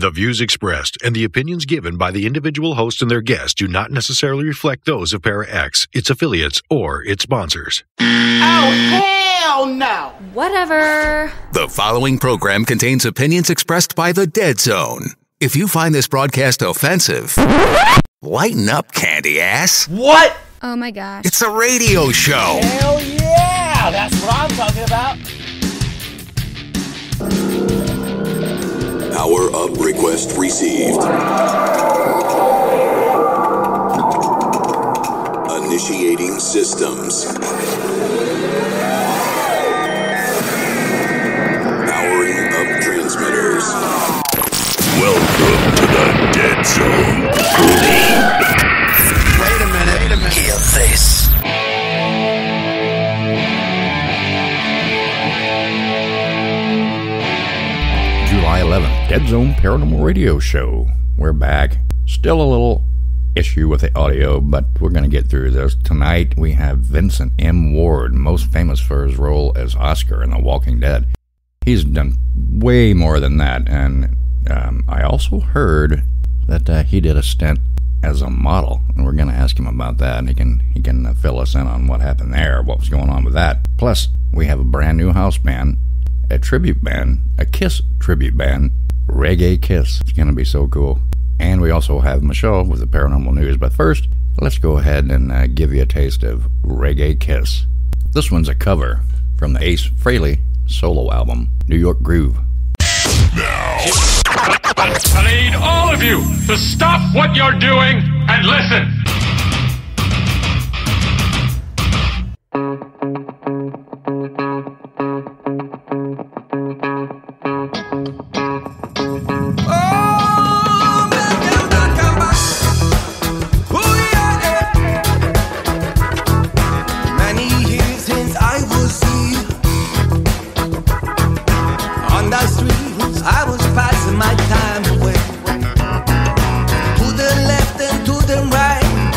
The views expressed and the opinions given by the individual host and their guests do not necessarily reflect those of Para X, its affiliates, or its sponsors. Oh, hell no! Whatever. The following program contains opinions expressed by the Dead Zone. If you find this broadcast offensive, lighten up, candy ass. What? Oh my gosh. It's a radio show. Hell yeah! That's what I'm talking about. Power up request received. Initiating systems. Powering up transmitters. Welcome to the Dead Zone. Wait a minute. Hear this. July 11th, Dead Zone Paranormal Radio Show. We're back. Still a little issue with the audio, but we're going to get through this. Tonight we have Vincent M Ward, most famous for his role as Oscar in The Walking Dead. He's done way more than that, and I also heard that he did a stint as a model, and we're going to ask him about that, and he can fill us in on what happened there, what was going on with that. Plus, we have a brand new house band, a tribute band, a Kiss tribute band, Reggae Kiss. It's going to be so cool. And we also have Michelle with the paranormal news. But first, let's go ahead and give you a taste of Reggae Kiss. This one's a cover from the Ace Frehley solo album, New York Groove. Now, I need all of you to stop what you're doing and listen. My time away to the left and to the right.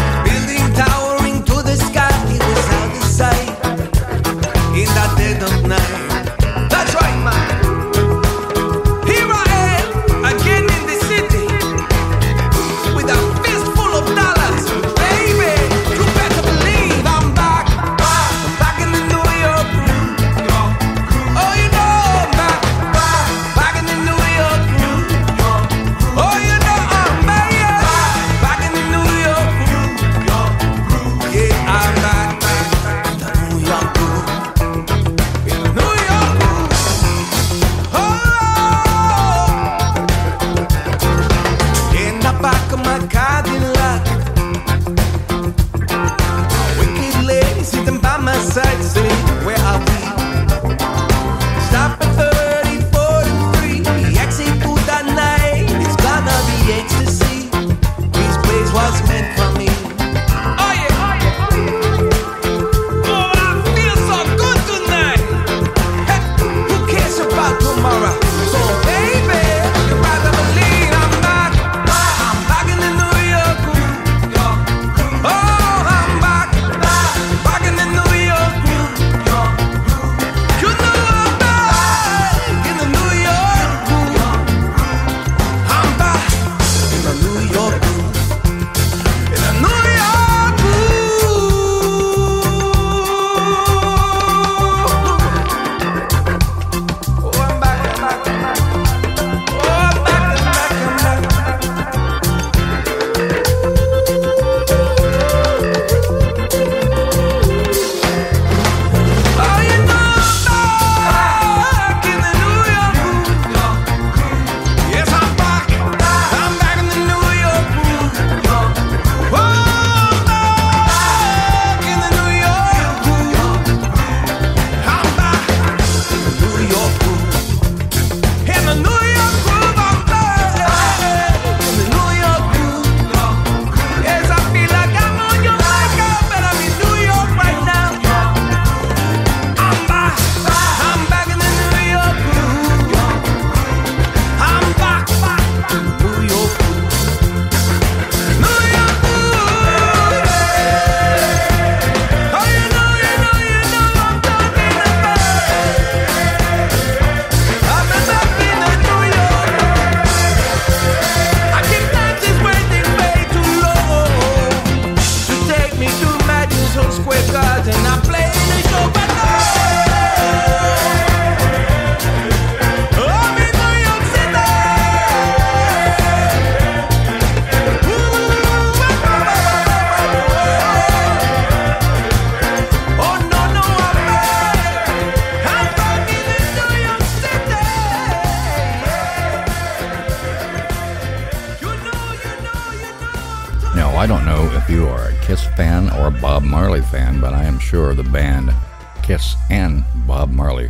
Well, I don't know if you are a Kiss fan or a Bob Marley fan, but I am sure the band Kiss and Bob Marley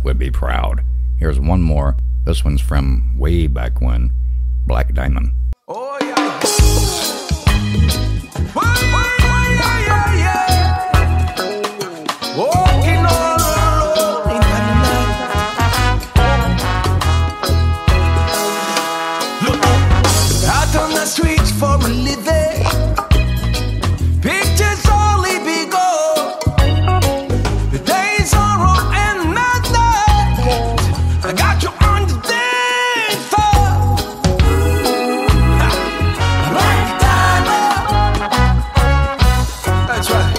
would be proud. Here's one more. This one's from way back when, Black Diamond. Oh, yeah. Walking all alone in the night. Look, out on the streets for a living. Pictures only be gold. The days are wrong and midnight. I got you on the dance floor. Black diamond. That's right.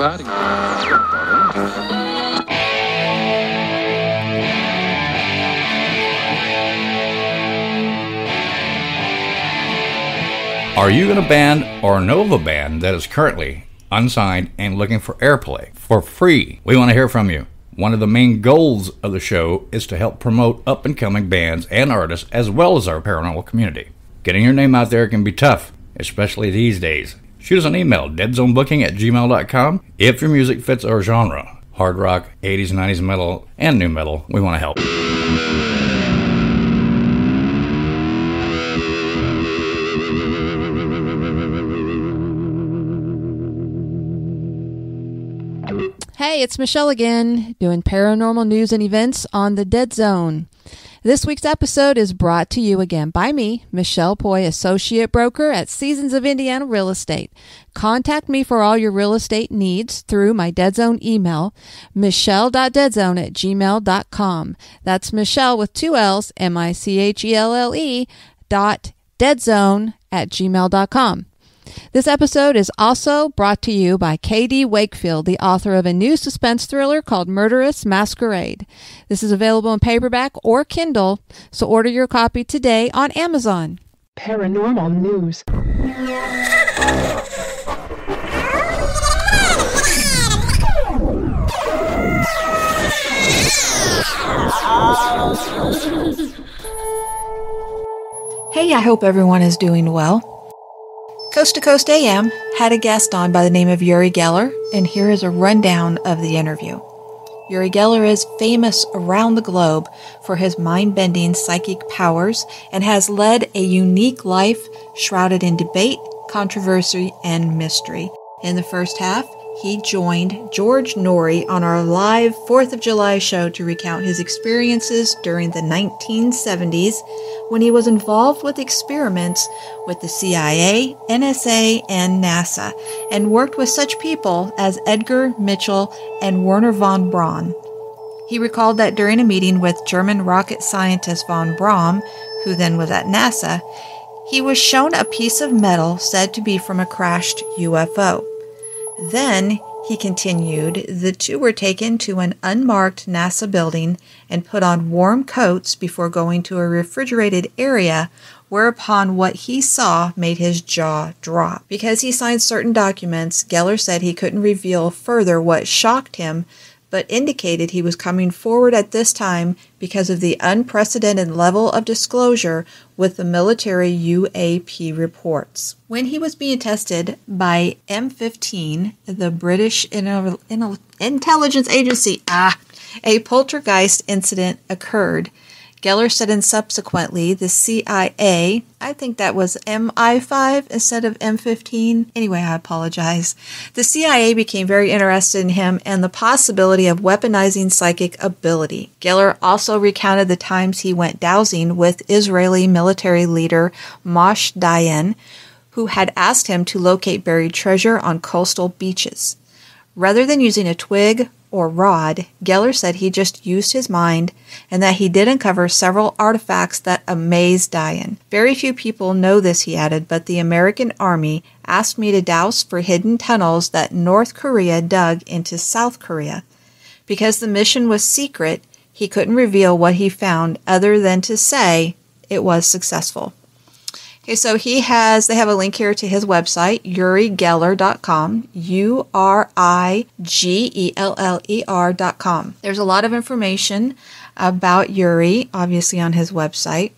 ervaring. Are you in a band or know of a band that is currently unsigned and looking for airplay for free? We want to hear from you. One of the main goals of the show is to help promote up-and-coming bands and artists as well as our paranormal community. Getting your name out there can be tough, especially these days. Shoot us an email, deadzonebooking@gmail.com. If your music fits our genre, hard rock, 80s, 90s metal, and new metal, we want to help. Hey, it's Michelle again, doing paranormal news and events on the Dead Zone. This week's episode is brought to you again by me, Michelle Poi, Associate Broker at Seasons of Indiana Real Estate. Contact me for all your real estate needs through my Dead Zone email, michelle.deadzone@gmail.com. That's Michelle with 2 L's, MICHELLE .deadzone@gmail.com. This episode is also brought to you by K.D. Wakefield, the author of a new suspense thriller called Murderous Masquerade. This is available in paperback or Kindle, so order your copy today on Amazon. Paranormal news. Hey, I hope everyone is doing well. Coast to Coast AM had a guest on by the name of Uri Geller, and here is a rundown of the interview. Uri Geller is famous around the globe for his mind-bending psychic powers and has led a unique life shrouded in debate, controversy, and mystery. In the first half, he joined George Norrie on our live 4th of July show to recount his experiences during the 1970s when he was involved with experiments with the CIA, NSA, and NASA, and worked with such people as Edgar Mitchell and Werner von Braun. He recalled that during a meeting with German rocket scientist von Braun, who then was at NASA, he was shown a piece of metal said to be from a crashed UFO. Then, he continued, the two were taken to an unmarked NASA building and put on warm coats before going to a refrigerated area, whereupon what he saw made his jaw drop. Because he signed certain documents, Geller said he couldn't reveal further what shocked him, but indicated he was coming forward at this time because of the unprecedented level of disclosure with the military UAP reports. When he was being tested by M15, the British Intelligence Agency, a poltergeist incident occurred. Geller said, and subsequently, the CIA, I think that was MI5 instead of M15. Anyway, I apologize. The CIA became very interested in him and the possibility of weaponizing psychic ability. Geller also recounted the times he went dowsing with Israeli military leader Moshe Dayan, who had asked him to locate buried treasure on coastal beaches. Rather than using a twig or rod, Geller said he just used his mind and that he did uncover several artifacts that amazed Dayan. Very few people know this, he added, but the American Army asked me to douse for hidden tunnels that North Korea dug into South Korea. Because the mission was secret, he couldn't reveal what he found other than to say it was successful. Okay, so they have a link here to his website, urigeller.com, URIGELLER.com. There's a lot of information about Uri, obviously, on his website.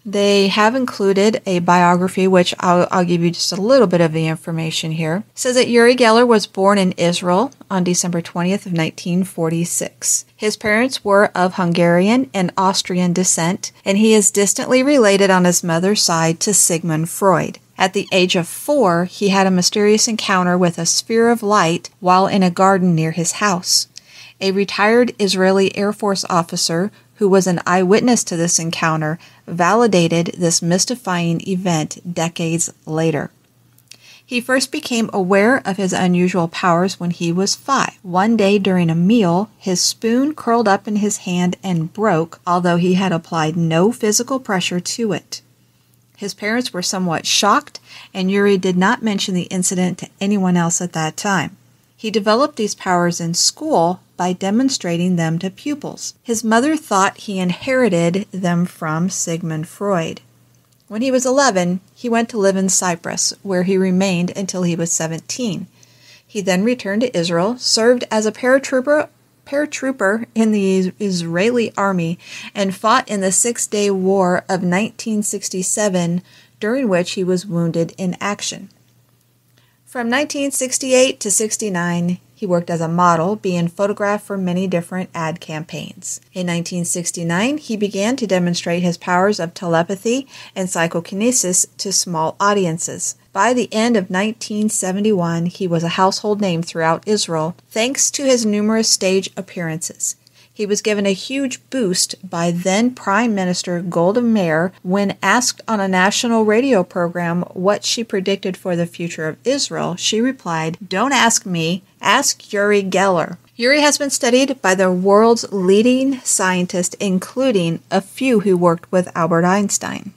They have included a biography, which I'll give you just a little bit of the information here. It says that Uri Geller was born in Israel on December 20th of 1946. His parents were of Hungarian and Austrian descent, and he is distantly related on his mother's side to Sigmund Freud. At the age of 4, he had a mysterious encounter with a sphere of light while in a garden near his house. A retired Israeli Air Force officer who was an eyewitness to this encounter validated this mystifying event decades later. He first became aware of his unusual powers when he was 5. One day during a meal, his spoon curled up in his hand and broke, although he had applied no physical pressure to it. His parents were somewhat shocked, and Uri did not mention the incident to anyone else at that time. He developed these powers in school by demonstrating them to pupils. His mother thought he inherited them from Sigmund Freud. When he was 11, he went to live in Cyprus, where he remained until he was 17. He then returned to Israel, served as a paratrooper in the Israeli army, and fought in the Six-Day War of 1967, during which he was wounded in action. From 1968 to 69, he worked as a model, being photographed for many different ad campaigns. In 1969, he began to demonstrate his powers of telepathy and psychokinesis to small audiences. By the end of 1971, he was a household name throughout Israel, thanks to his numerous stage appearances. He was given a huge boost by then Prime Minister Golda Meir when asked on a national radio program what she predicted for the future of Israel. She replied, "Don't ask me, ask Uri Geller." Uri has been studied by the world's leading scientists, including a few who worked with Albert Einstein.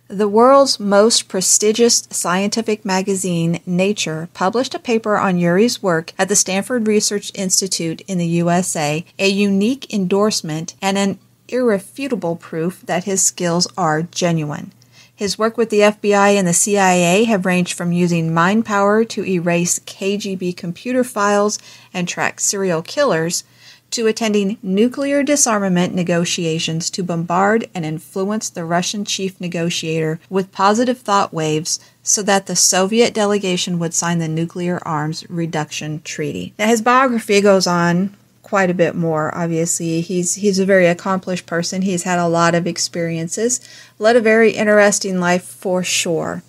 The world's most prestigious scientific magazine, Nature, published a paper on Uri's work at the Stanford Research Institute in the USA, a unique endorsement and an irrefutable proof that his skills are genuine. His work with the FBI and the CIA have ranged from using mind power to erase KGB computer files and track serial killers to attending nuclear disarmament negotiations to bombard and influence the Russian chief negotiator with positive thought waves so that the Soviet delegation would sign the nuclear arms reduction treaty. Now, his biography goes on quite a bit more. Obviously, he's a very accomplished person. He's had a lot of experiences, led a very interesting life for sure.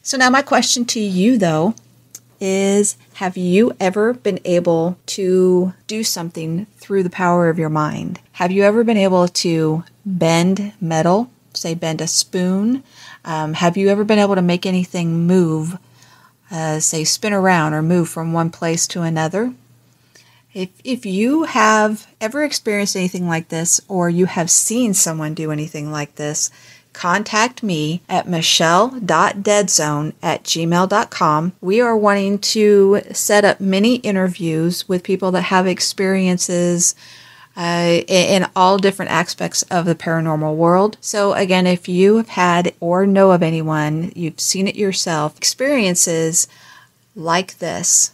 So now my question to you, though, is have you ever been able to do something through the power of your mind? Have you ever been able to bend metal, say bend a spoon? Have you ever been able to make anything move, say spin around or move from one place to another? If you have ever experienced anything like this, or you have seen someone do anything like this, contact me at michelle.deadzone@gmail.com. We are wanting to set up many interviews with people that have experiences in all different aspects of the paranormal world. So again, if you have had or know of anyone, you've seen it yourself, experiences like this,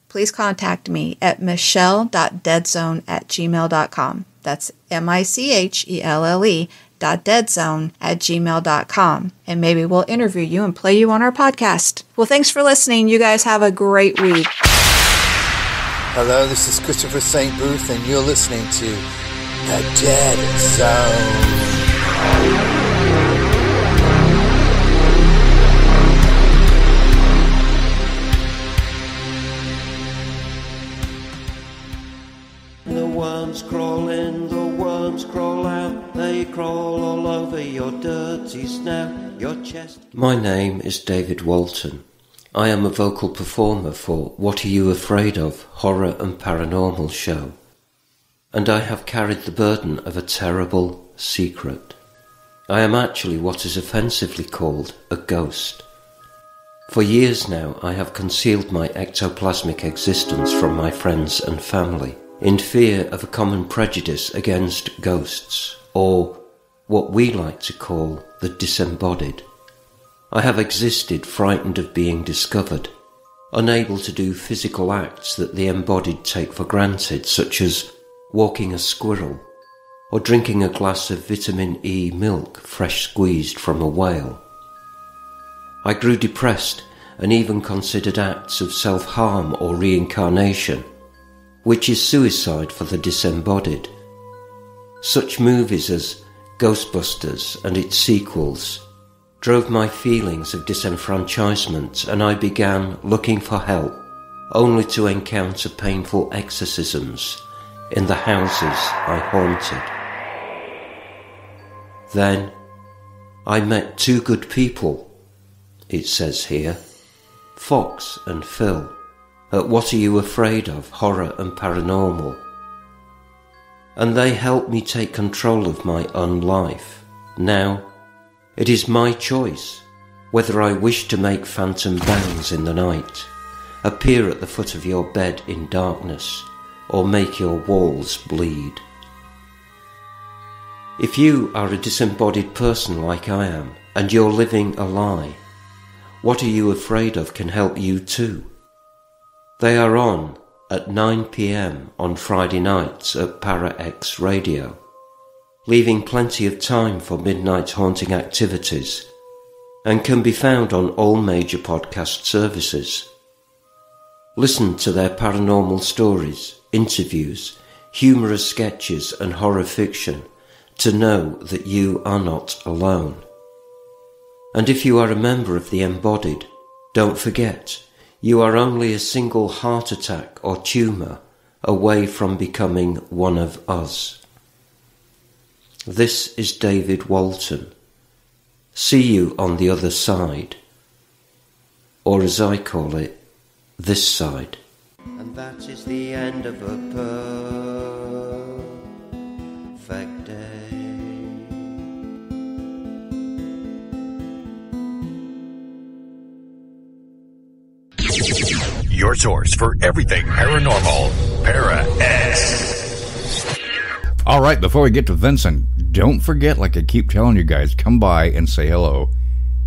please contact me at michelle.deadzone@gmail.com. That's michelle.deadzone@gmail.com, and maybe we'll interview you and play you on our podcast. Well, thanks for listening. You guys have a great week. Hello, this is Christopher St. Booth, and you're listening to The Dead Zone. The worms crawl in, the worms crawl out, they crawl all over your dirty snout, your chest. My name is David Walton. I am a vocal performer for What Are You Afraid Of? Horror and Paranormal show. And I have carried the burden of a terrible secret. I am actually what is offensively called a ghost. For years now I have concealed my ectoplasmic existence from my friends and family, in fear of a common prejudice against ghosts, or what we like to call the disembodied. I have existed frightened of being discovered, unable to do physical acts that the embodied take for granted, such as walking a squirrel, or drinking a glass of vitamin E milk fresh squeezed from a whale. I grew depressed and even considered acts of self-harm or reincarnation, which is suicide for the disembodied. Such movies as Ghostbusters and its sequels drove my feelings of disenfranchisement, and I began looking for help, only to encounter painful exorcisms in the houses I haunted. Then I met two good people, it says here, Fox and Phil, at What Are You Afraid Of? Horror and Paranormal. And they helped me take control of my own life. Now, it is my choice whether I wish to make phantom bangs in the night, appear at the foot of your bed in darkness, or make your walls bleed. If you are a disembodied person like I am, and you're living a lie, What Are You Afraid Of? Can help you too. They are on at 9 p.m. on Friday nights at Para X Radio, leaving plenty of time for midnight haunting activities, and can be found on all major podcast services. Listen to their paranormal stories, interviews, humorous sketches and horror fiction to know that you are not alone. And if you are a member of the embodied, don't forget, you are only a single heart attack or tumour away from becoming one of us. This is David Walton. See you on the other side, or as I call it, this side. And that is the end of a perfect day. Your source for everything paranormal, Para X. All right, before we get to Vincent, don't forget, like I keep telling you guys, come by and say hello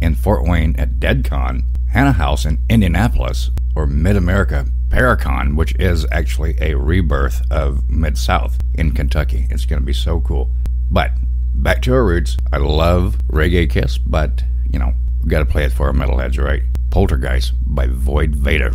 in Fort Wayne at DeadCon, Hannah House in Indianapolis, or Mid-America Paracon, which is actually a rebirth of Mid-South in Kentucky. It's going to be so cool. But back to our roots. I love Reggae Kiss, but, you know, we've got to play it for our metalheads, right? Poltergeist by Void Vader.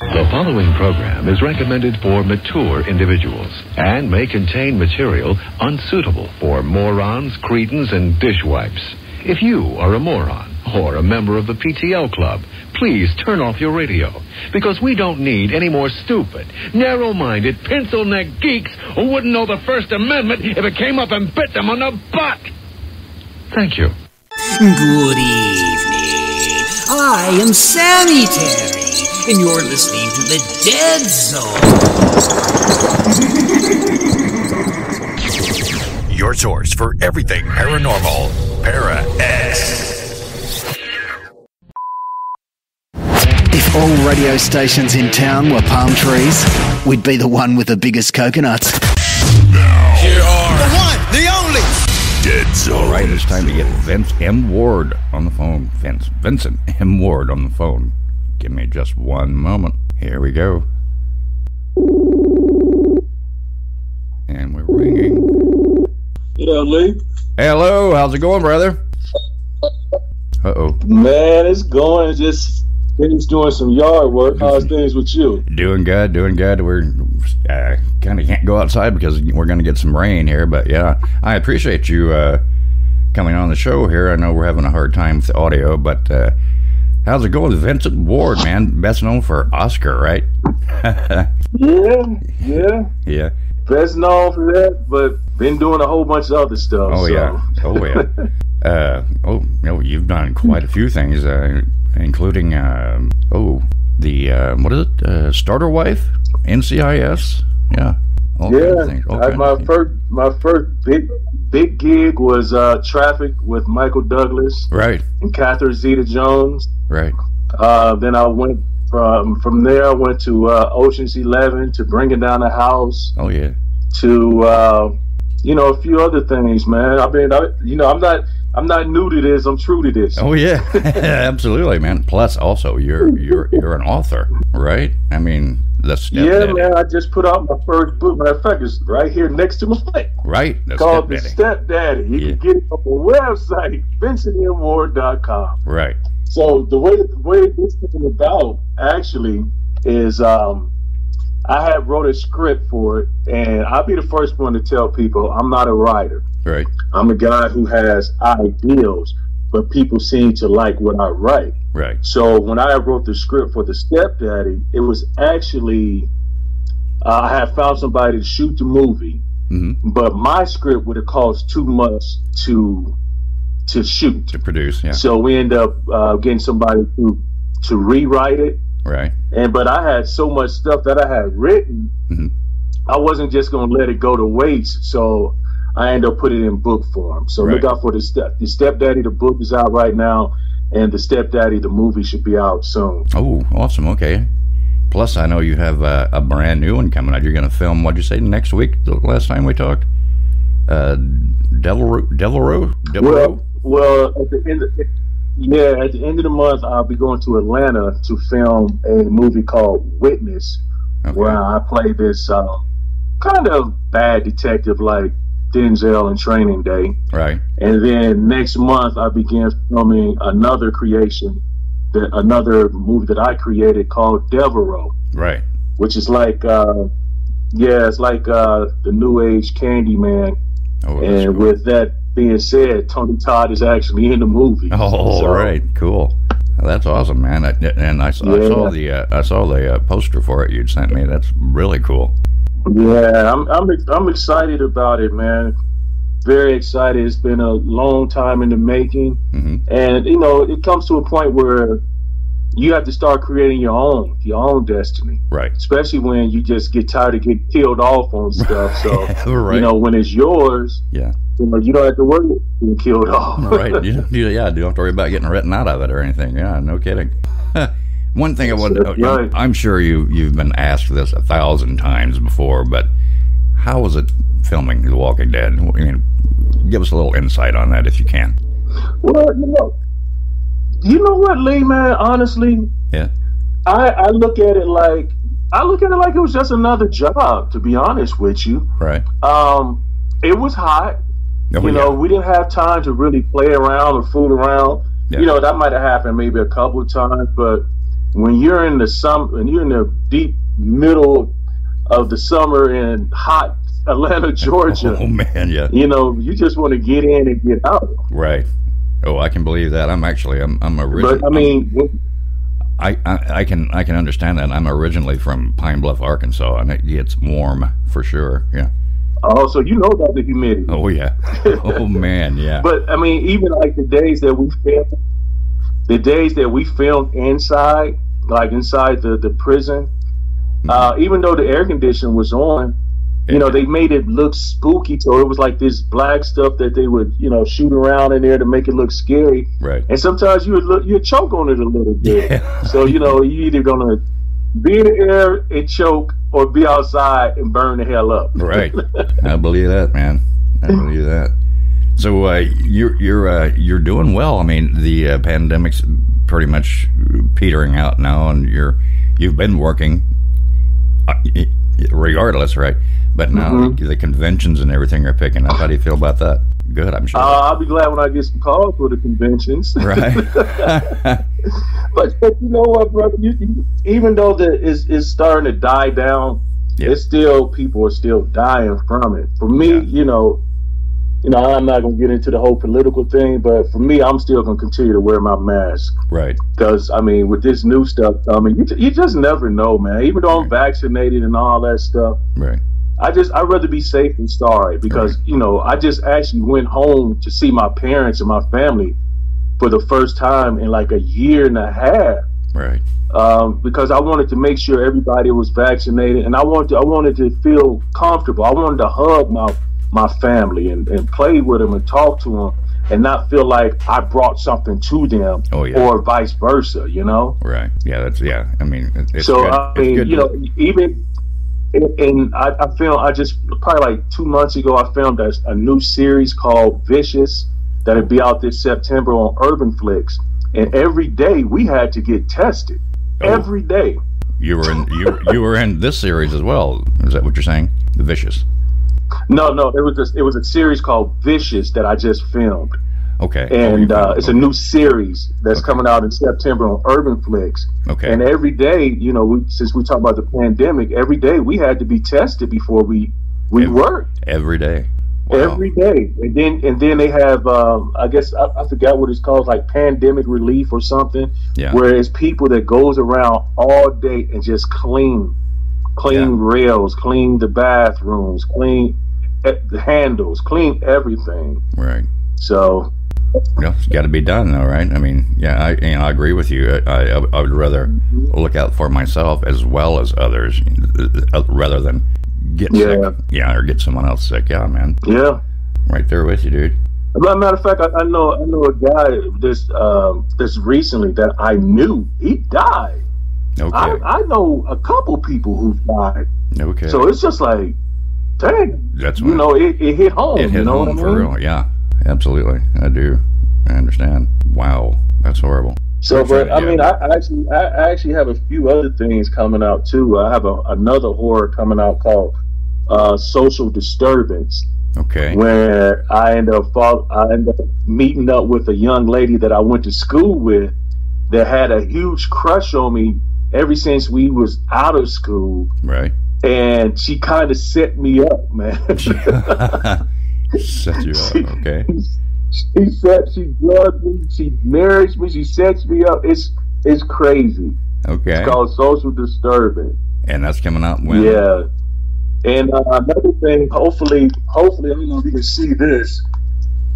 The following program is recommended for mature individuals and may contain material unsuitable for morons, cretins, and dishwipes. If you are a moron or a member of the PTL Club, please turn off your radio, because we don't need any more stupid, narrow-minded, pencil-neck geeks who wouldn't know the First Amendment if it came up and bit them on the butt. Thank you. Good evening. I am Sammy Terry, and you're listening to The Dead Zone. Your source for everything paranormal, Para X. If all radio stations in town were palm trees, we'd be the one with the biggest coconuts. Here are the one, the only Dead Zone. All right, it's time to get Vince M Ward on the phone. Vincent M Ward on the phone. Give me just one moment. Here we go. And we're ringing. Yeah, Lee. Hello, how's it going, brother? Uh-oh. Man, it's going. Just finished doing some yard work. How's things with you? Doing good. We're kind of can't go outside because we're going to get some rain here, but yeah, I appreciate you coming on the show here. I know we're having a hard time with the audio, but how's it going with Vincent Ward, man? Best known for Oscar, right? Yeah. Best known for that, but been doing a whole bunch of other stuff. You've done quite a few things, including what is it? Starter Wife, NCIS, yeah. All kinds of things. My first big gig was Traffic with Michael Douglas, right, and Catherine Zeta-Jones, right. Then I went from there. I went to Ocean's 11, to Bringing Down the House. Oh yeah. To a few other things, man. I'm not new to this. I'm true to this. Oh yeah, absolutely, man. Plus, also, you're an author, right? I mean, man. I just put out my first book. Matter of fact, it's right here next to my plate. Right. Called The Stepdaddy. You can get it on the website, VincentMWard.com. Right. So the way this came about actually is I had wrote a script for it, and I'll be the first one to tell people I'm not a writer. Right. I'm a guy who has ideals, but people seem to like what I write. Right. So when I wrote the script for The Stepdaddy, it was actually I had found somebody to shoot the movie, but my script would have cost too much to shoot, to produce. Yeah. So we end up getting somebody to rewrite it. Right. But I had so much stuff that I had written, I wasn't just going to let it go to waste. So I ended up putting it in book form. So look out for the Stepdaddy. The book is out right now, and the Stepdaddy, the movie, should be out soon. Oh, awesome. Okay. Plus, I know you have a brand new one coming out. You're going to film, what'd you say, next week, the last time we talked? Devil Row? Well, at the end of the month, I'll be going to Atlanta to film a movie called Witness, where I play this kind of bad detective like Denzel in Training Day. Right. And then next month, I begin filming another movie that I created called Devil Row. Right. Which is like, it's like the New Age Candyman. Oh, and cool. With that being said, Tony Todd is actually in the movie. Oh, right, cool. Well, that's awesome, man. I saw the poster for it you'd sent me. That's really cool. Yeah, I'm excited about it, man. Very excited. It's been a long time in the making, and it comes to a point where you have to start creating your own destiny. Right. Especially when you just get tired of getting killed off on stuff. So right. When it's yours, yeah, you don't have to worry about being killed off. Right. You don't have to worry about getting written out of it or anything. Yeah, no kidding. One thing I wanted to know, I'm sure you've been asked this 1,000 times before, but how was it filming The Walking Dead? I mean, give us a little insight on that if you can. Well, you know what, Lee, man, honestly, yeah, I look at it like it was just another job, to be honest with you. Right. It was hot. We didn't have time to really play around or fool around. Yeah. That might have happened maybe a couple of times, but when you're in the deep middle of the summer in hot Atlanta, Georgia, oh man, yeah, you just want to get in and get out. Right. Oh, I can believe that. I'm originally. But I mean, I can understand that. I'm originally from Pine Bluff, Arkansas, and it gets warm for sure. Yeah. Oh, so you know about the humidity. Oh yeah. Oh man, yeah. But I mean, even like the days that we filmed inside, like inside the prison, even though the air conditioning was on, they made it look spooky. So it was like this black stuff that they would, shoot around in there to make it look scary. Right. And sometimes you'd choke on it a little bit. Yeah. So, you're either going to be in the air and choke or be outside and burn the hell up. Right. I believe that, man. I believe that. So you're doing well. I mean, the pandemic's pretty much petering out now, and you've been working regardless, right? But now the conventions and everything are picking up. How do you feel about that? good, I'm sure. I'll be glad when I get some calls for the conventions. Right. but you know what, brother? Even though it's starting to die down, it's still, people are still dying from it. For me, you know, I'm not going to get into the whole political thing, but for me, I'm still going to continue to wear my mask. Right. Because, I mean, with this new stuff, I mean, you just never know, man. Even though I'm vaccinated and all that stuff. Right. I'd rather be safe than sorry, because, you know, I just actually went home to see my parents and my family for the first time in like a year and a half. Right. Because I wanted to make sure everybody was vaccinated, and I wanted to feel comfortable. I wanted to hug my family and play with them and talk to them, and not feel like I brought something to them, or vice versa, you know? Right. Yeah, I mean, it's so, good. I mean, you know, even... And I just probably like 2 months ago, I filmed a new series called Vicious that'll be out this September on Urban Flicks. And every day we had to get tested. Every day. You were in this series as well. Is that what you're saying? The Vicious. No, it was a series called Vicious that I just filmed. Okay. And it's a new series that's coming out in September on Urban Flicks. Okay. And every day, you know, since we talk about the pandemic, every day we had to be tested before we worked. Every day. Wow. Every day. And then they have, I guess, I forgot what it's called, like pandemic relief or something. Yeah. Where it's people that goes around all day and just clean rails, clean the bathrooms, clean the handles, clean everything. Right. So... No, it's got to be done, though, right? I mean, yeah, I agree with you. I would rather look out for myself as well as others, rather than get sick. Yeah, or get someone else sick. Yeah, man. Yeah. Right there with you, dude. As a matter of fact, I know a guy this recently that I knew. He died. Okay. I know a couple people who've died. Okay. So it's just like, dang. That's you know, it hit home. It hit home what I mean? For real. Yeah. Absolutely, I do. I understand. Wow, that's horrible. So, but I mean, I actually have a few other things coming out too. I have another horror coming out called Social Disturbance. Okay. Where I end up meeting up with a young lady that I went to school with that had a huge crush on me ever since we was out of school. Right. And she kind of set me up, man. Set you up, okay. She drugged me, she marries me, she sets me up. It's crazy. Okay. It's called Social Disturbance. And that's coming out when? Yeah. And another thing, hopefully, I don't know if you can see this,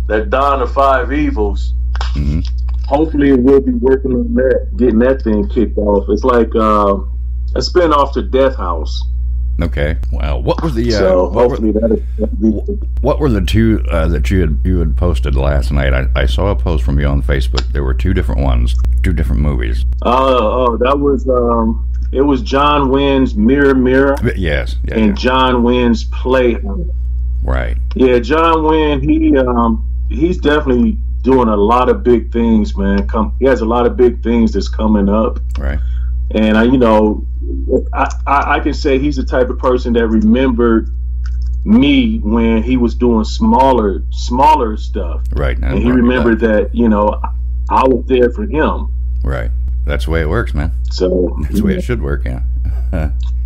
that Dawn of Five Evils. Mm-hmm. Hopefully we'll be working on that, getting that thing kicked off. It's like a spinoff to Death House. Okay. Wow. What was the? What were the two that you had posted last night? I saw a post from you on Facebook. There were two different ones, two different movies. That was it was John Wynn's Mirror. Yes. Yeah, and John Wynn's Playhouse. Right. Yeah, John Wynn. He's definitely doing a lot of big things, man. He has a lot of big things that's coming up. Right. And I can say he's the type of person that remembered me when he was doing smaller stuff. Right. And he remembered that, I was there for him. Right. That's the way it works, man. So that's the way it should work, yeah.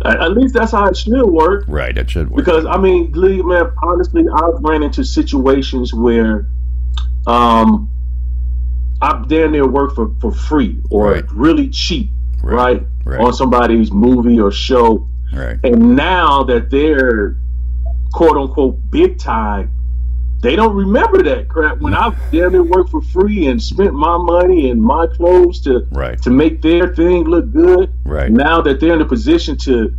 At least that's how it should work. Right, it should work. Because, I mean, man, honestly, I've ran into situations where I'm damn near work for free or really cheap. Right, on somebody's movie or show, right. And now that they're quote unquote big time, they don't remember that crap. When I damn near worked for free and spent my money and my clothes to make their thing look good. Right. Now that they're in a position to,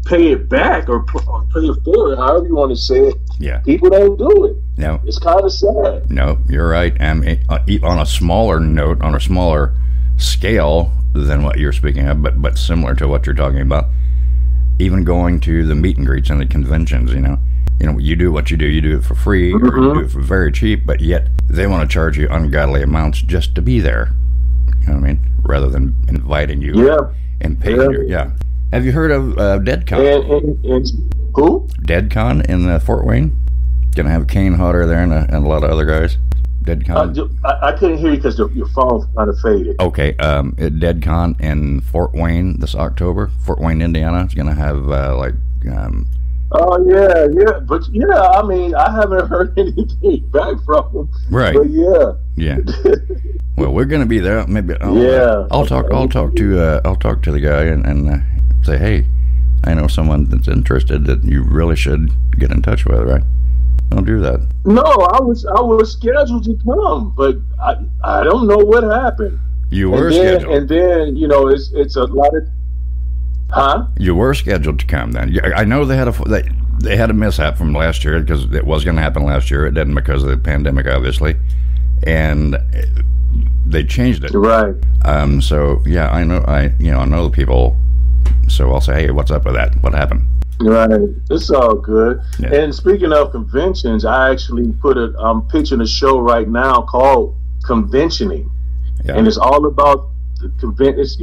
pay it back or pay it forward, however you want to say it. Yeah. People don't do it. No. It's kind of sad. No, you're right. And on a smaller note, on a smaller scale than what you're speaking of, but similar to what you're talking about, even going to the meet and greets and the conventions, you do what you do it for free, or you do it for very cheap, but yet they want to charge you ungodly amounts just to be there. You know what I mean? Rather than inviting you and paying you. Yeah. Have you heard of DeadCon? And who? DeadCon in Fort Wayne, Gonna have Kane Hodder there and a lot of other guys. DeadCon. I couldn't hear you because your phone kind of faded. Okay, at DeadCon in Fort Wayne this October, Fort Wayne, Indiana. It's gonna have Oh yeah, but I mean, I haven't heard anything back from them. Right. But yeah. Well, we're gonna be there. Maybe. I'll talk to the guy and say, hey, I know someone that's interested that you really should get in touch with, right? I'll do that. No, I was scheduled to come, but I don't know what happened. You were scheduled, and then it's a lot of. Huh? You were scheduled to come then. I know they had a mishap from last year because it was going to happen last year. It didn't because of the pandemic, obviously, and they changed it. Right. So yeah, I know the people. So I'll say, hey, what's up with that? What happened? Right. It's all good. Yeah. And speaking of conventions, I actually I'm pitching a show right now called Conventioning, and it's all about the convention. It's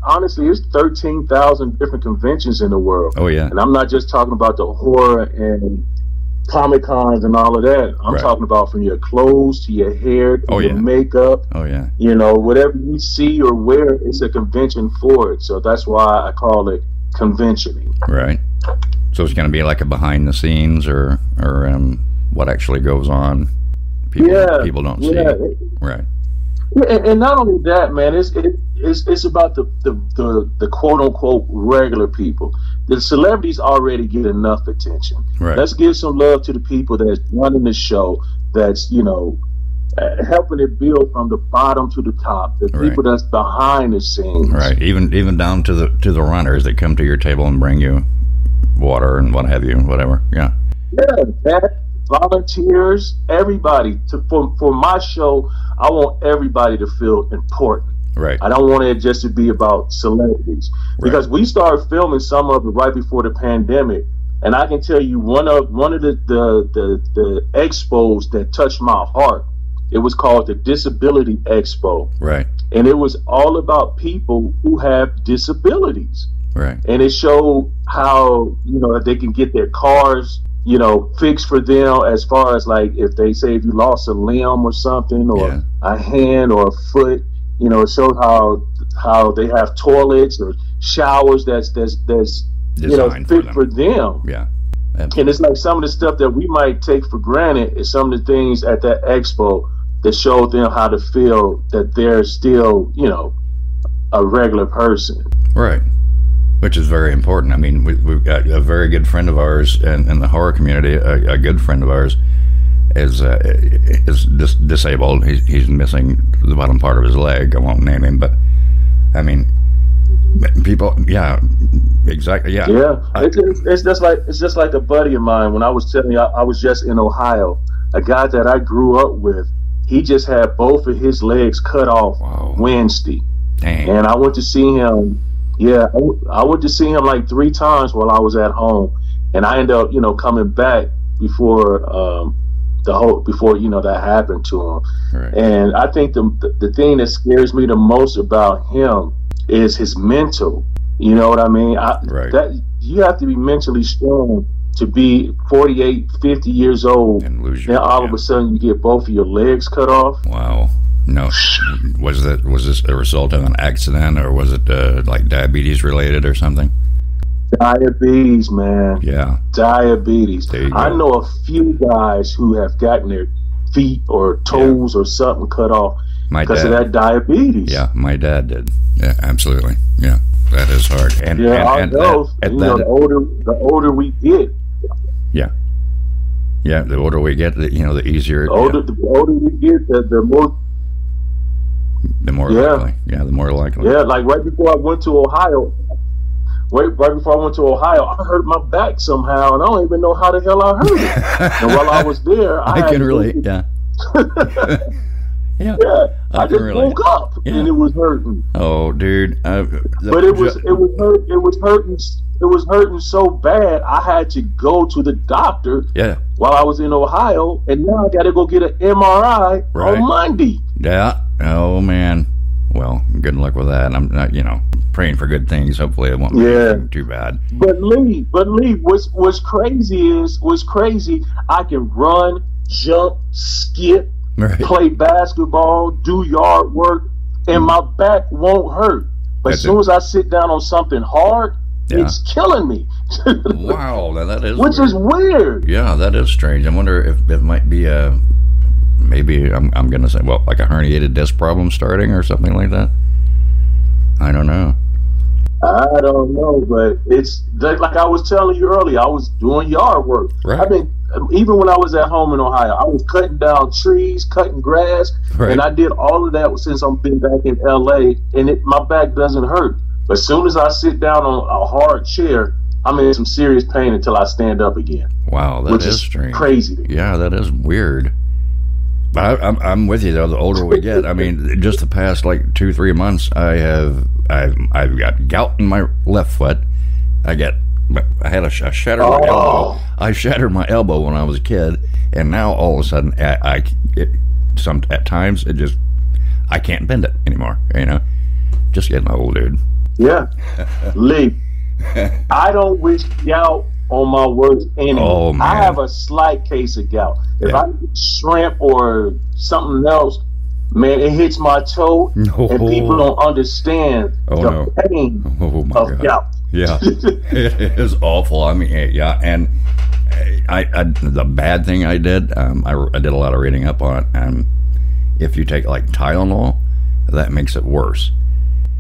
honestly, it's 13,000 different conventions in the world. Oh yeah. And I'm not just talking about the horror and Comic Cons and all of that. I'm talking about from your clothes to your hair to your makeup. Oh yeah. Whatever you see or wear, it's a convention for it. So that's why I call it conventioning. Right. So it's going to be like a behind the scenes or what actually goes on. People don't see. Right. And not only that, man, it's about the quote unquote regular people. The celebrities already get enough attention. Right. Let's give some love to the people that's running the show. That's helping it build from the bottom to the top. The people that's behind the scenes. Right. Even down to the runners that come to your table and bring you water and what have you, whatever. Yeah. Yeah. That volunteers, everybody. For my show, I want everybody to feel important. Right. I don't want it just to be about celebrities because we started filming some of it right before the pandemic, and I can tell you one of the expos that touched my heart. It was called the Disability Expo. Right. And it was all about people who have disabilities. Right. And it showed how they can get their cars fixed for them, as far as like if you lost a limb or something or a hand or a foot, it shows how they have toilets or showers that's fit for them. Yeah. Absolutely. And it's like some of the stuff that we might take for granted is some of the things at that expo that showed them how to feel that they're still, a regular person. Right. Which is very important. I mean, we've got a very good friend of ours in the horror community. A good friend of ours is disabled. He's missing the bottom part of his leg. I won't name him, but I mean, people. Yeah, exactly. Yeah. Yeah. It's just like a buddy of mine. When I was telling you, I was just in Ohio. A guy that I grew up with. He just had both of his legs cut off Wednesday. Dang. And I went to see him. Yeah, I went to see him like 3 times while I was at home, and I ended up, coming back before that happened to him. Right. And I think the thing that scares me the most about him is his mental. You know what I mean? That you have to be mentally strong to be 48, 50 years old, and lose your, all of a sudden you get both of your legs cut off. Wow. No, was this a result of an accident, or was it like diabetes related or something? Diabetes, man. Yeah, diabetes. I know a few guys who have gotten their feet or toes or something cut off because of that diabetes. Yeah, my dad did. Yeah, absolutely. Yeah, that is hard. And I know. The older we get. Yeah. Yeah, the older we get, the easier. The older we get, the more. The more likely. Yeah, the more likely. Yeah, like right before I went to Ohio. Right before I went to Ohio, I hurt my back somehow, and I don't even know how the hell I hurt it. And while I was there, I can relate. Yeah. Yeah. I just woke up and it was hurting. Oh, dude. But it was hurting. It was hurting so bad I had to go to the doctor. Yeah. While I was in Ohio, and now I got to go get an MRI on Monday. Yeah. Oh man. Well, good luck with that. I'm not. praying for good things. Hopefully it won't be too bad. But Lee, what's crazy, I can run, jump, skip, play basketball, do yard work, and my back won't hurt. But as soon as I sit down on something hard, it's killing me. Wow, that is which is weird. Yeah, that is strange. I wonder if it might be maybe I'm going to say, well, like a herniated disc problem starting or something like that. I don't know. I don't know, but it's like I was telling you earlier, I was doing yard work. Right. Even when I was at home in Ohio, I was cutting down trees, cutting grass, and I did all of that since I've been back in LA, and my back doesn't hurt. But as soon as I sit down on a hard chair, I'm in some serious pain until I stand up again. Wow, that is strange. Crazy. Yeah, that is weird. But I'm with you though. The older we get, I mean, just the past like 2-3 months, I've got gout in my left foot. I shattered my elbow. I shattered my elbow when I was a kid, and now all of a sudden, at times I can't bend it anymore. You know, just getting old, dude. Yeah, Lee. I don't wish gout on my worst enemy. Oh, man. I have a slight case of gout. If I get shrimp or something else, man, it hits my toe, and people don't understand the pain of gout. Yeah, it is awful. I mean, yeah, and I the bad thing I did, I did a lot of reading up on it, and if you take like Tylenol, that makes it worse.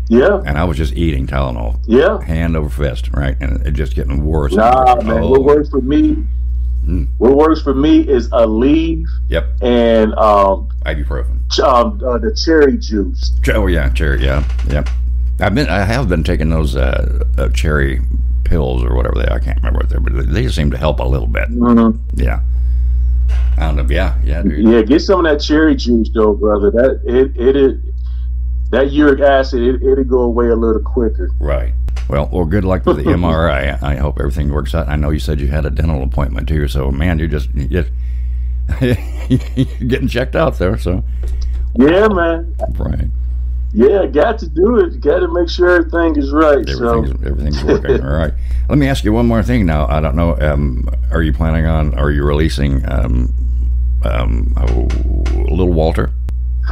Yeah. And I was just eating Tylenol. Yeah. Hand over fist, right? And it just getting worse. Nah, man. What works for me? What works for me is Aleve. Yep. And ibuprofen. The cherry juice. Oh yeah, cherry. Yeah, yep. I have been taking those cherry pills or whatever they are. I can't remember what they're, but they seem to help a little bit. Mm-hmm. Yeah. I don't know. Yeah, dude. Yeah, get some of that cherry juice though, brother. That uric acid, it'll go away a little quicker. Right. Well, good luck with the MRI. I hope everything works out. I know you said you had a dental appointment too, so man, you're getting checked out there. So. Yeah, man. Right. Yeah, got to do it. Got to make sure everything is right. Everything's working. All right. Let me ask you one more thing now. I don't know. Are you releasing Little Walter?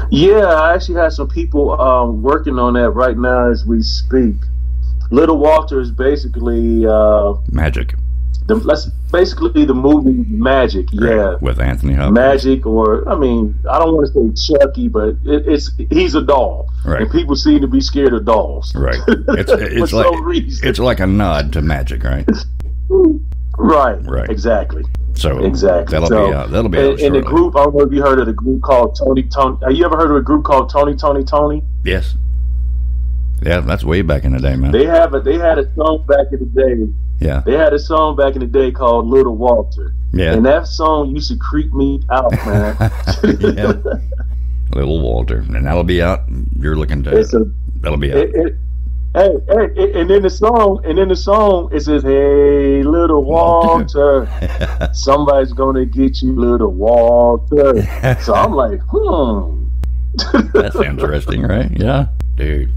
Yeah, I actually have some people working on that right now as we speak. Little Walter is basically Magic. That's basically the movie Magic. Great. Yeah, with Anthony Hopkins. Magic, or I don't want to say Chucky, but he's a doll, right? And people seem to be scared of dolls, right? It's for some reason. It's like a nod to Magic, right? Right. Exactly. So exactly. That'll be out. In the group, I don't know if you heard of the group called Tony. Have you ever heard of a group called Tony? Yes. Yeah, that's way back in the day, man. They had a song back in the day. Yeah. They had a song back in the day called Little Walter. Yeah. And that song used to creep me out, man. Yeah. Little Walter, and that'll be out. You're looking to. That'll be out. Hey, and in the song, it says, "Hey, little Walter, somebody's gonna get you, little Walter." So I'm like, That's interesting, right? Yeah, dude.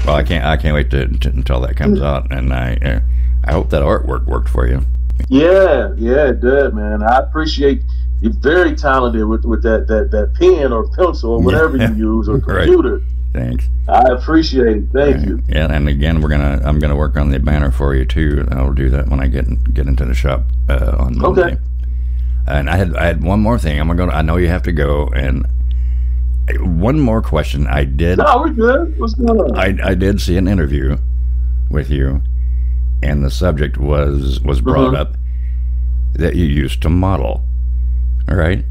Well, I can't wait until that comes out, and I hope that artwork worked for you. Yeah, it did, man. I appreciate. You're very talented with that pen or pencil or whatever you use, or computer. Right. Thanks. I appreciate it. Thank you. Yeah, and again, I'm gonna work on the banner for you too. I'll do that when I get into the shop on Monday. Okay. And I had one more thing. I know you have to go, and one more question. I did. No, we're good. What's going on? I did see an interview with you, and the subject was brought up that you used to model. All right,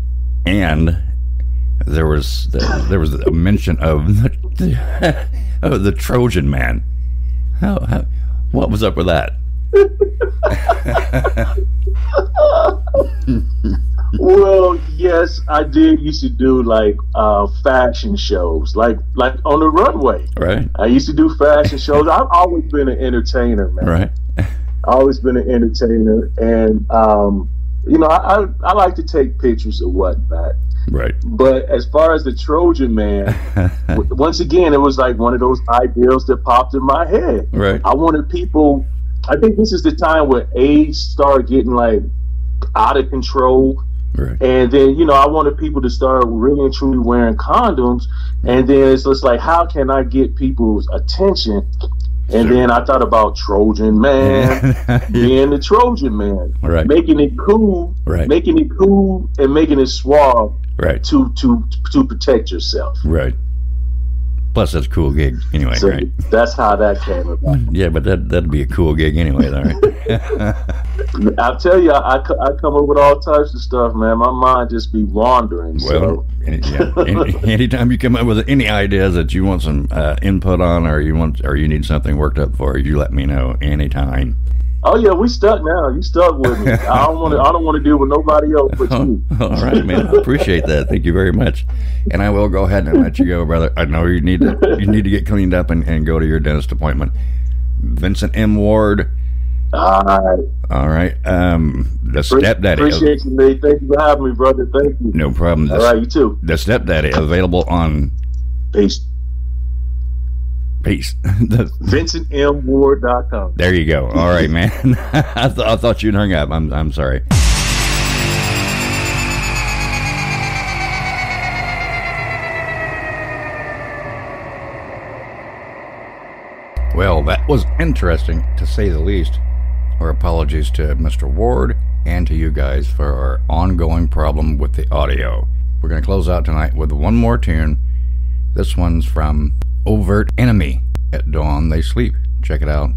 and there was a mention of the Trojan Man. What was up with that? Well, yes, I did used to do like fashion shows, like on the runway. Right. I used to do fashion shows. I've always been an entertainer, man. Right. Always been an entertainer, and I like to take pictures of whatnot. Right. But as far as the Trojan man, once again, it was like one of those ideals that popped in my head. Right. I wanted people. I think this is the time where AIDS started getting like out of control. Right. And then, you know, I wanted people to start really and truly wearing condoms. And then it's just like, how can I get people's attention? And then I thought about Trojan man, being the Trojan man, right. making it cool, right. making it cool and making it suave, right. to protect yourself. Right. Plus, that's a cool gig anyway, So right? that's how that came about. Yeah, but that'd be a cool gig anyway, though, right? I'll tell you, I come up with all types of stuff, man. My mind just be wandering. Well, anytime you come up with any ideas that you want some input on, or you need something worked up for, you let me know anytime. Oh yeah, we stuck now. You stuck with me. I don't want to deal with nobody else but you. All right, man. I appreciate that. Thank you very much. And I will go ahead and let you go, brother. I know you need to get cleaned up and go to your dentist appointment. Vincent M Ward. All right. The stepdaddy. Appreciate you, Lee. Thank you for having me, brother. Thank you. No problem. All right, you too. The stepdaddy available on Peace. VincentMWard.com. There you go. All right, man. I thought you'd hung up. I'm sorry. Well, that was interesting, to say the least. Our apologies to Mr. Ward and to you guys for our ongoing problem with the audio. We're going to close out tonight with one more tune. This one's from Overt Enemy. At dawn they sleep. Check it out.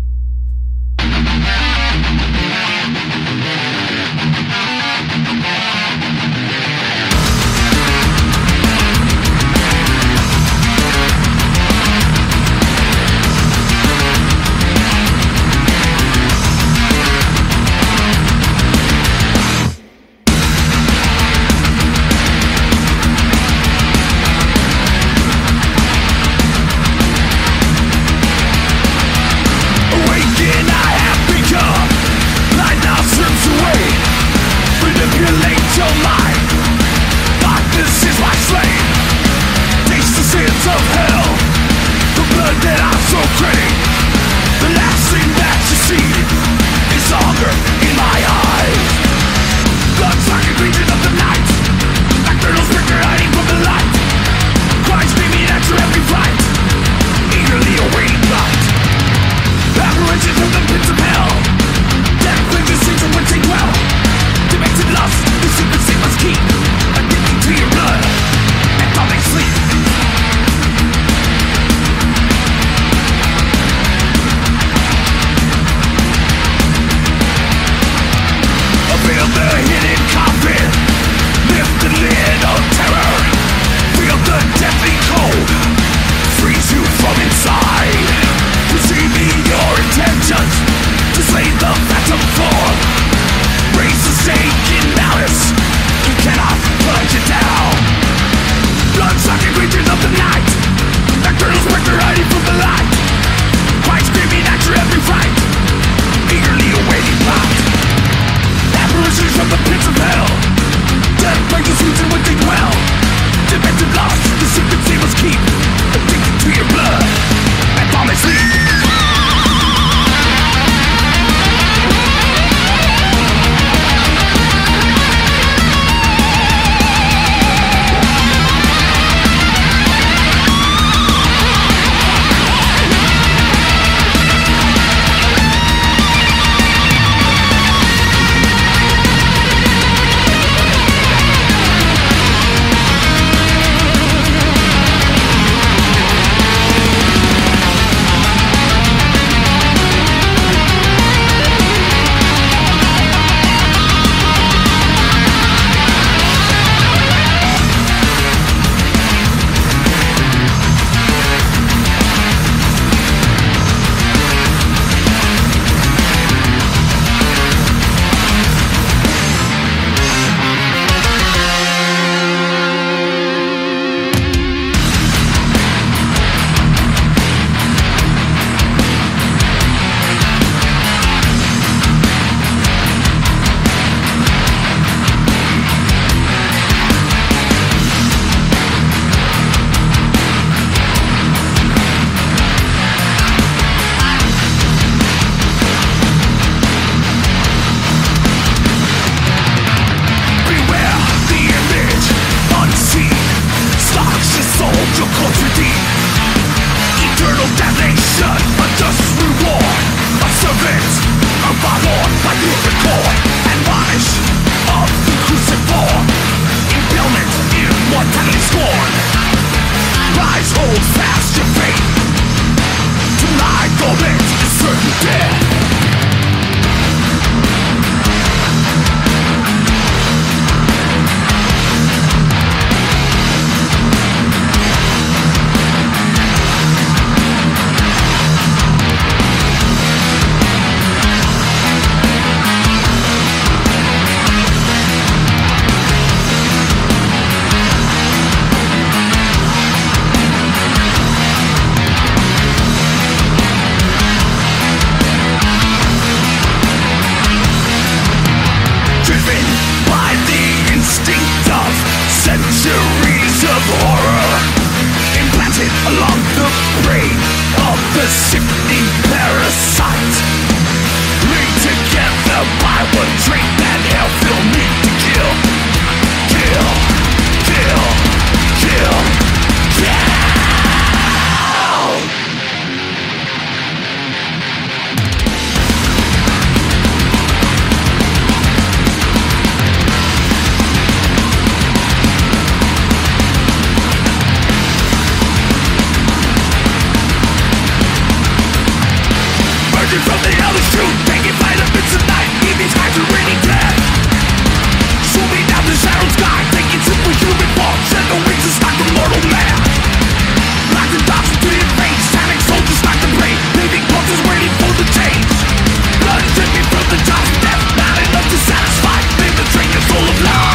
one trait that hell feel me to kill. Kill, kill, kill, kill. From the hellish truth, taking vitamins tonight. Evening's eyes are raining dead. Swooping down the shadow sky, taking superhuman form. Shed the wings and stalk the mortal man. Locked and tossed into your face, panic soldiers knock the brain. Leaving corpses waiting for the change. Blood dripping from the jaws of death, not enough to satisfy. Leave the drink is full of life.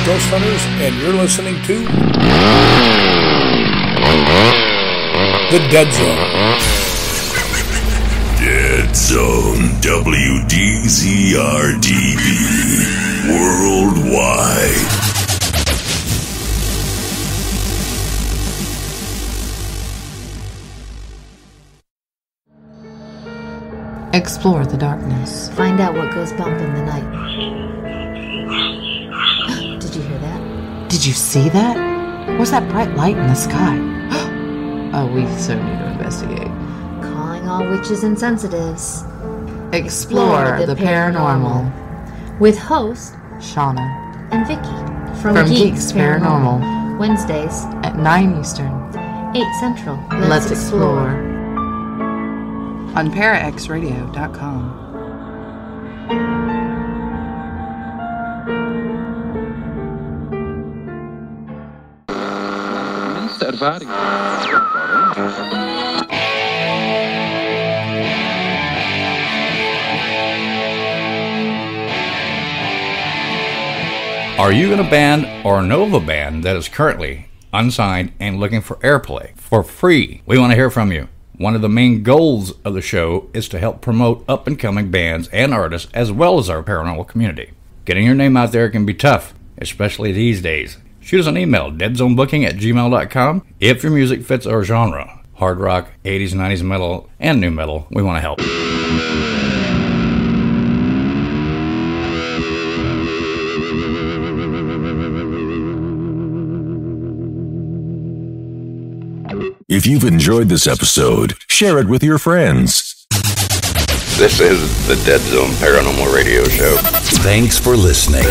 Ghost Hunters, and you're listening to The Dead Zone. Dead Zone, WDZRDB, worldwide. Explore the darkness. Find out what goes bump in the night. Did you hear that? Did you see that? What's that bright light in the sky? Oh, we so need to investigate. Calling all witches and sensitives. Explore the paranormal. With host Shauna and Vicky from Geeks Paranormal. Wednesdays at 9 Eastern, 8 Central. Let's explore. On paraxradio.com. Ervaring. Are you in a band or know of a band that is currently unsigned and looking for airplay for free? We want to hear from you. One of the main goals of the show is to help promote up-and-coming bands and artists as well as our paranormal community. Getting your name out there can be tough, especially these days. Shoot us an email, deadzonebooking@gmail.com. If your music fits our genre, hard rock, 80s, 90s metal, and new metal, we want to help. If you've enjoyed this episode, share it with your friends. This is the Dead Zone Paranormal Radio Show. Thanks for listening.